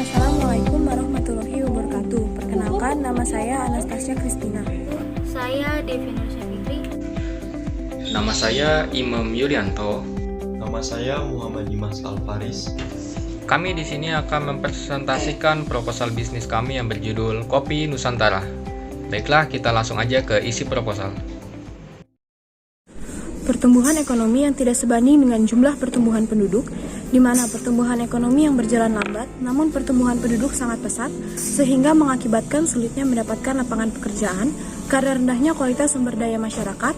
Assalamualaikum warahmatullahi wabarakatuh. Perkenalkan, nama saya Anastasia Kristina. Saya Devi Nursia Fitri. Nama saya Imam Yulianto. Nama saya Muhammad Dimas Alfaris. Kami di sini akan mempresentasikan proposal bisnis kami yang berjudul Kopi Nusantara. Baiklah, kita langsung aja ke isi proposal. Pertumbuhan ekonomi yang tidak sebanding dengan jumlah pertumbuhan penduduk, di mana pertumbuhan ekonomi yang berjalan lambat, namun pertumbuhan penduduk sangat pesat, sehingga mengakibatkan sulitnya mendapatkan lapangan pekerjaan karena rendahnya kualitas sumber daya masyarakat,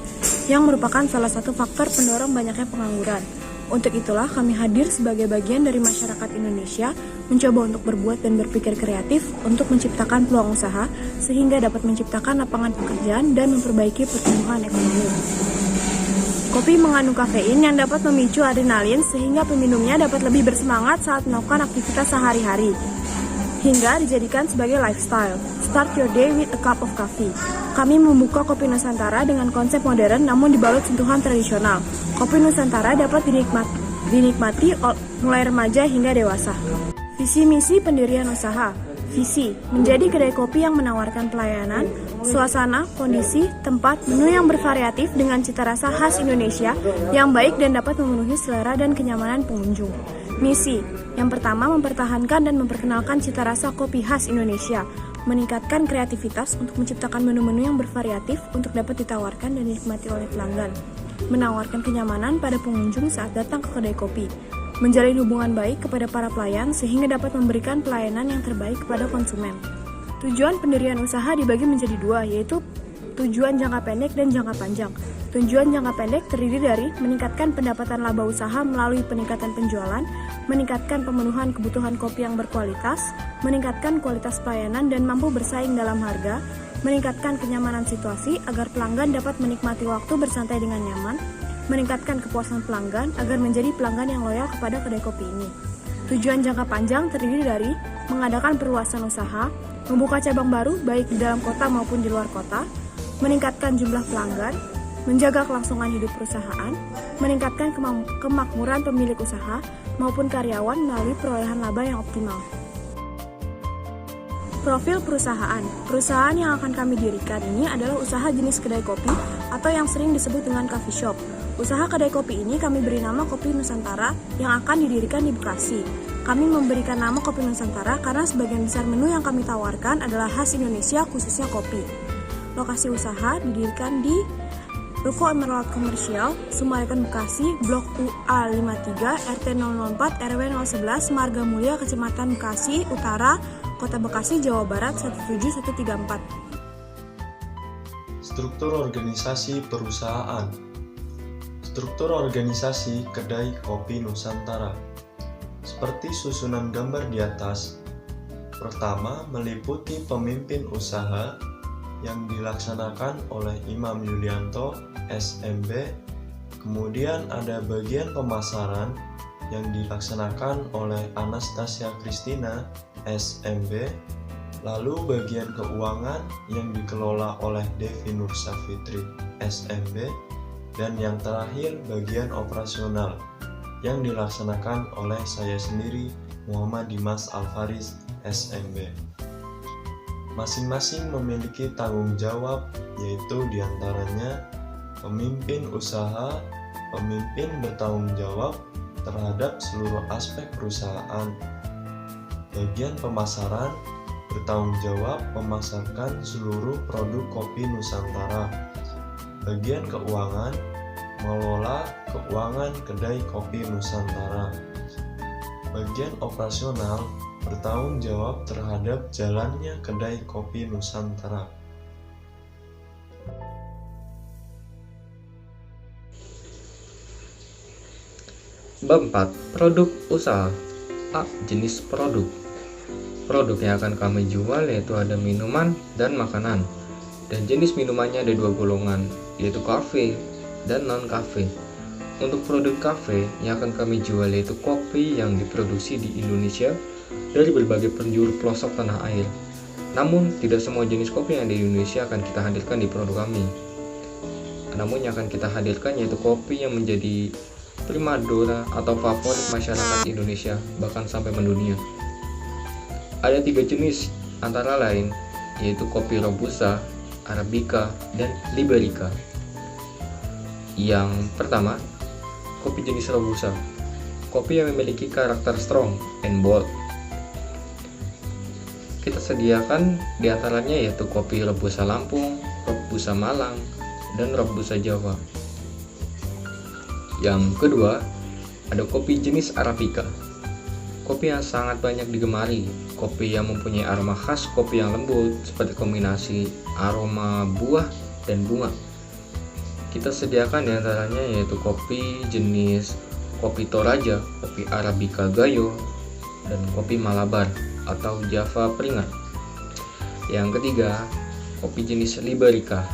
yang merupakan salah satu faktor pendorong banyaknya pengangguran. Untuk itulah kami hadir sebagai bagian dari masyarakat Indonesia, mencoba untuk berbuat dan berpikir kreatif untuk menciptakan peluang usaha, sehingga dapat menciptakan lapangan pekerjaan dan memperbaiki pertumbuhan ekonomi. Kopi mengandung kafein yang dapat memicu adrenalin sehingga peminumnya dapat lebih bersemangat saat melakukan aktivitas sehari-hari, hingga dijadikan sebagai lifestyle. Start your day with a cup of coffee. Kami membuka Kopi Nusantara dengan konsep modern namun dibalut sentuhan tradisional. Kopi Nusantara dapat dinikmati mulai remaja hingga dewasa. Visi misi pendirian usaha. Visi, menjadi kedai kopi yang menawarkan pelayanan, suasana, kondisi, tempat, menu yang bervariatif dengan cita rasa khas Indonesia yang baik dan dapat memenuhi selera dan kenyamanan pengunjung. Misi, yang pertama mempertahankan dan memperkenalkan cita rasa kopi khas Indonesia, meningkatkan kreativitas untuk menciptakan menu-menu yang bervariatif untuk dapat ditawarkan dan dinikmati oleh pelanggan, menawarkan kenyamanan pada pengunjung saat datang ke kedai kopi, menjalin hubungan baik kepada para pelayan sehingga dapat memberikan pelayanan yang terbaik kepada konsumen. Tujuan pendirian usaha dibagi menjadi dua, yaitu tujuan jangka pendek dan jangka panjang. Tujuan jangka pendek terdiri dari meningkatkan pendapatan laba usaha melalui peningkatan penjualan, meningkatkan pemenuhan kebutuhan kopi yang berkualitas, meningkatkan kualitas pelayanan dan mampu bersaing dalam harga, meningkatkan kenyamanan situasi agar pelanggan dapat menikmati waktu bersantai dengan nyaman, meningkatkan kepuasan pelanggan agar menjadi pelanggan yang loyal kepada kedai kopi ini. Tujuan jangka panjang terdiri dari mengadakan perluasan usaha, membuka cabang baru baik di dalam kota maupun di luar kota, meningkatkan jumlah pelanggan, menjaga kelangsungan hidup perusahaan, meningkatkan kemakmuran pemilik usaha maupun karyawan melalui perolehan laba yang optimal. Profil perusahaan. Perusahaan yang akan kami dirikan ini adalah usaha jenis kedai kopi atau yang sering disebut dengan coffee shop. Usaha kedai kopi ini kami beri nama Kopi Nusantara yang akan didirikan di Bekasi. Kami memberikan nama Kopi Nusantara karena sebagian besar menu yang kami tawarkan adalah khas Indonesia, khususnya kopi. Lokasi usaha didirikan di Ruko Emerald Komersial, Summarecon Bekasi, Blok UA 53, RT 004, RW 011, Marga Mulia, Kecamatan Bekasi Utara, Kota Bekasi, Jawa Barat 17134. Struktur organisasi perusahaan. Struktur organisasi kedai kopi Nusantara. Seperti susunan gambar di atas. Pertama, meliputi pemimpin usaha yang dilaksanakan oleh Imam Yulianto, SMB. Kemudian ada bagian pemasaran yang dilaksanakan oleh Anastasia Kristina, SMB. Lalu bagian keuangan yang dikelola oleh Devi Nursia Fitri, SMB. Dan yang terakhir bagian operasional yang dilaksanakan oleh saya sendiri, Muhammad Dimas Alfaris, SMB. Masing-masing memiliki tanggung jawab, yaitu diantaranya pemimpin usaha, pemimpin bertanggung jawab terhadap seluruh aspek perusahaan. Bagian pemasaran bertanggung jawab memasarkan seluruh produk kopi Nusantara. Bagian keuangan mengelola keuangan kedai kopi Nusantara. Bagian operasional bertanggung jawab terhadap jalannya kedai kopi Nusantara. Bab 4. Produk usaha. A. Jenis produk. Produk yang akan kami jual yaitu ada minuman dan makanan. Dan jenis minumannya ada dua golongan, yaitu kafe dan non-kafe. Untuk produk kafe yang akan kami jual yaitu kopi yang diproduksi di Indonesia dari berbagai penjuru pelosok tanah air. Namun, tidak semua jenis kopi yang ada di Indonesia akan kita hadirkan di produk kami. Namun yang akan kita hadirkan yaitu kopi yang menjadi primadona atau favorit masyarakat Indonesia, bahkan sampai mendunia. Ada 3 jenis antara lain, yaitu kopi Robusta, Arabica, dan Liberica. Yang pertama, kopi jenis Robusta. Kopi yang memiliki karakter strong and bold. Kita sediakan diantaranya yaitu kopi Robusta Lampung, Robusta Malang, dan Robusta Jawa. Yang kedua, ada kopi jenis Arabica. Kopi yang sangat banyak digemari, kopi yang mempunyai aroma khas kopi yang lembut seperti kombinasi aroma buah dan bunga. Kita sediakan diantaranya yaitu kopi jenis kopi Toraja, kopi Arabica Gayo, dan kopi Malabar atau Java Peringat. Yang ketiga, kopi jenis Liberica.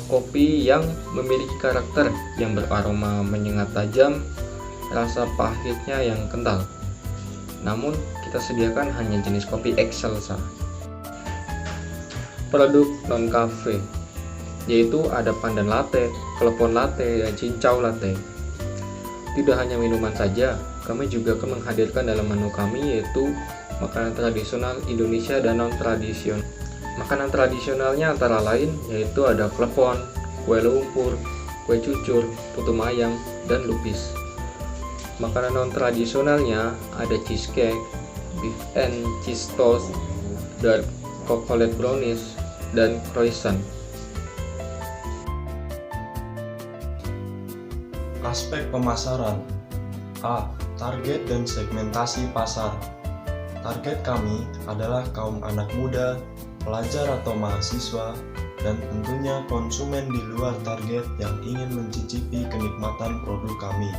Kopi yang memiliki karakter yang beraroma menyengat tajam, rasa pahitnya yang kental. Namun, kita sediakan hanya jenis kopi Excelsa. Produk non-cafe, yaitu ada pandan latte, klepon latte, dan cincau latte. Tidak hanya minuman saja, kami juga akan menghadirkan dalam menu kami yaitu makanan tradisional Indonesia dan non-tradisional. Makanan tradisionalnya antara lain yaitu ada klepon, kue lumpur, kue cucur, putu mayang, dan lupis. Makanan non-tradisionalnya ada cheesecake, beef and cheese toast, dark chocolate brownies, dan croissant. Aspek pemasaran. A. Target dan segmentasi pasar. Target kami adalah kaum anak muda, pelajar atau mahasiswa, dan tentunya konsumen di luar target yang ingin mencicipi kenikmatan produk kami.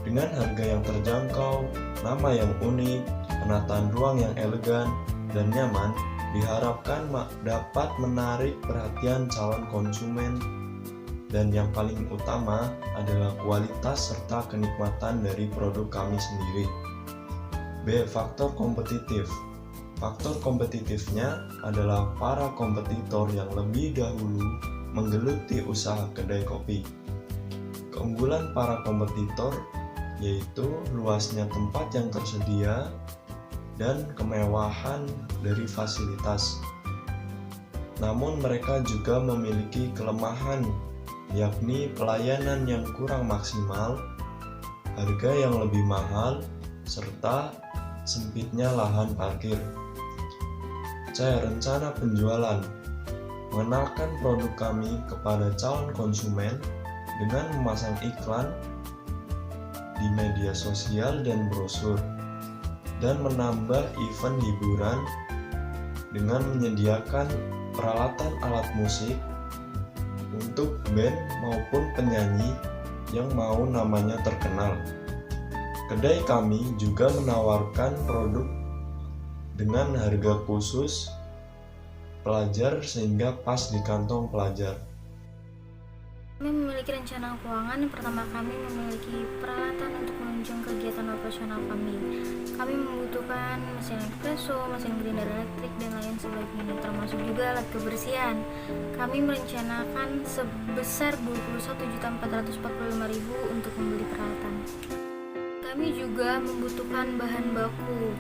Dengan harga yang terjangkau, nama yang unik, penataan ruang yang elegan dan nyaman, diharapkan dapat menarik perhatian calon konsumen, dan yang paling utama adalah kualitas serta kenikmatan dari produk kami sendiri. B. Faktor kompetitif. Faktor kompetitifnya adalah para kompetitor yang lebih dahulu menggeluti usaha kedai kopi. Keunggulan para kompetitor yaitu luasnya tempat yang tersedia dan kemewahan dari fasilitas. Namun mereka juga memiliki kelemahan, yakni pelayanan yang kurang maksimal, harga yang lebih mahal, serta sempitnya lahan parkir. C. Rencana penjualan. Mengenalkan produk kami kepada calon konsumen dengan memasang iklan di media sosial dan brosur, dan menambah event hiburan dengan menyediakan peralatan alat musik untuk band maupun penyanyi yang mau namanya terkenal. Kedai kami juga menawarkan produk dengan harga khusus pelajar sehingga pas di kantong pelajar. Kami memiliki rencana keuangan. Pertama, kami memiliki peralatan untuk menunjang kegiatan operasional kami. Kami membutuhkan mesin espresso, mesin grinder elektrik, dan lain sebagainya, termasuk juga alat kebersihan. Kami merencanakan sebesar 21.445.000 untuk membeli peralatan. Kami juga membutuhkan bahan baku.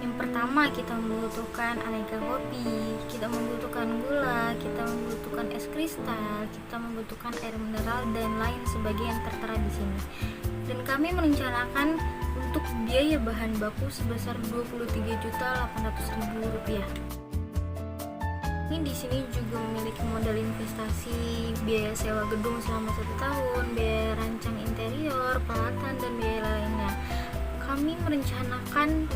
Yang pertama, kita membutuhkan aneka kopi, kita membutuhkan gula, kita membutuhkan es kristal, kita membutuhkan air mineral, dan lain sebagainya yang tertera di sini. Dan kami merencanakan untuk biaya bahan baku sebesar Rp23.800.000. Ini di sini juga memiliki modal investasi, biaya sewa gedung selama 1 tahun, biaya rancang interior, peralatan, dan biaya lainnya. Kami merencanakan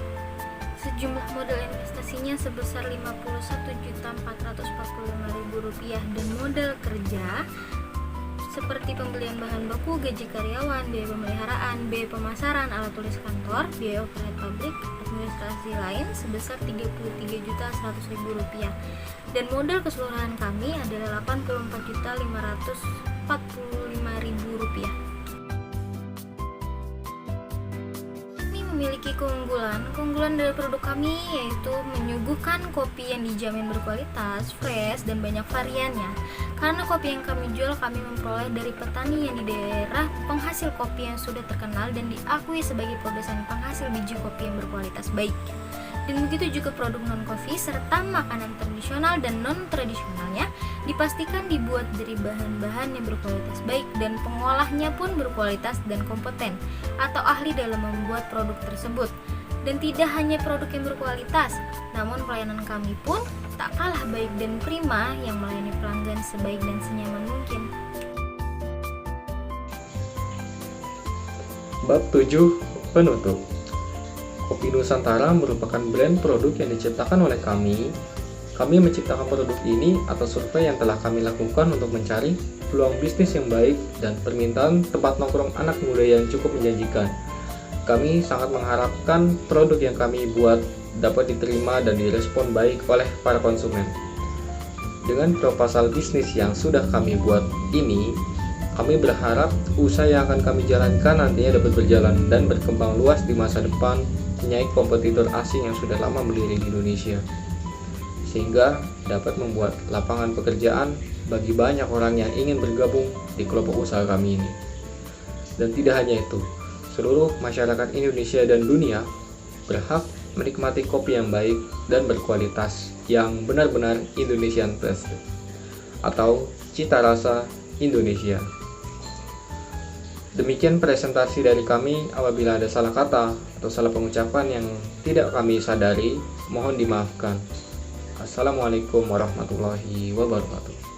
sejumlah modal investasinya sebesar Rp51.445.000, dan modal kerja seperti pembelian bahan baku, gaji karyawan, biaya pemeliharaan, biaya pemasaran, alat tulis kantor, biaya overhead pabrik, administrasi lain sebesar Rp33.100.000, dan modal keseluruhan kami adalah Rp84.545.000. Memiliki keunggulan dari produk kami yaitu menyuguhkan kopi yang dijamin berkualitas, fresh, dan banyak variannya. Karena kopi yang kami jual kami memperoleh dari petani yang di daerah penghasil kopi yang sudah terkenal dan diakui sebagai produsen penghasil biji kopi yang berkualitas baik. Dan begitu juga produk non-coffee serta makanan tradisional dan non-tradisionalnya dipastikan dibuat dari bahan-bahan yang berkualitas baik dan pengolahnya pun berkualitas dan kompeten atau ahli dalam membuat produk tersebut. Dan tidak hanya produk yang berkualitas, namun pelayanan kami pun tak kalah baik dan prima yang melayani pelanggan sebaik dan senyaman mungkin. Bab 7. Penutup. Kopi Nusantara merupakan brand produk yang diciptakan oleh kami. Kami menciptakan produk ini atas survei yang telah kami lakukan untuk mencari peluang bisnis yang baik dan permintaan tempat nongkrong anak muda yang cukup menjanjikan. Kami sangat mengharapkan produk yang kami buat dapat diterima dan direspon baik oleh para konsumen. Dengan proposal bisnis yang sudah kami buat ini, kami berharap usaha yang akan kami jalankan nantinya dapat berjalan dan berkembang luas di masa depan, menyaing kompetitor asing yang sudah lama berdiri di Indonesia, sehingga dapat membuat lapangan pekerjaan bagi banyak orang yang ingin bergabung di kelompok usaha kami ini. Dan tidak hanya itu, seluruh masyarakat Indonesia dan dunia berhak menikmati kopi yang baik dan berkualitas yang benar-benar Indonesian taste atau cita rasa Indonesia. Demikian presentasi dari kami. Apabila ada salah kata atau salah pengucapan yang tidak kami sadari, mohon dimaafkan. Assalamualaikum warahmatullahi wabarakatuh.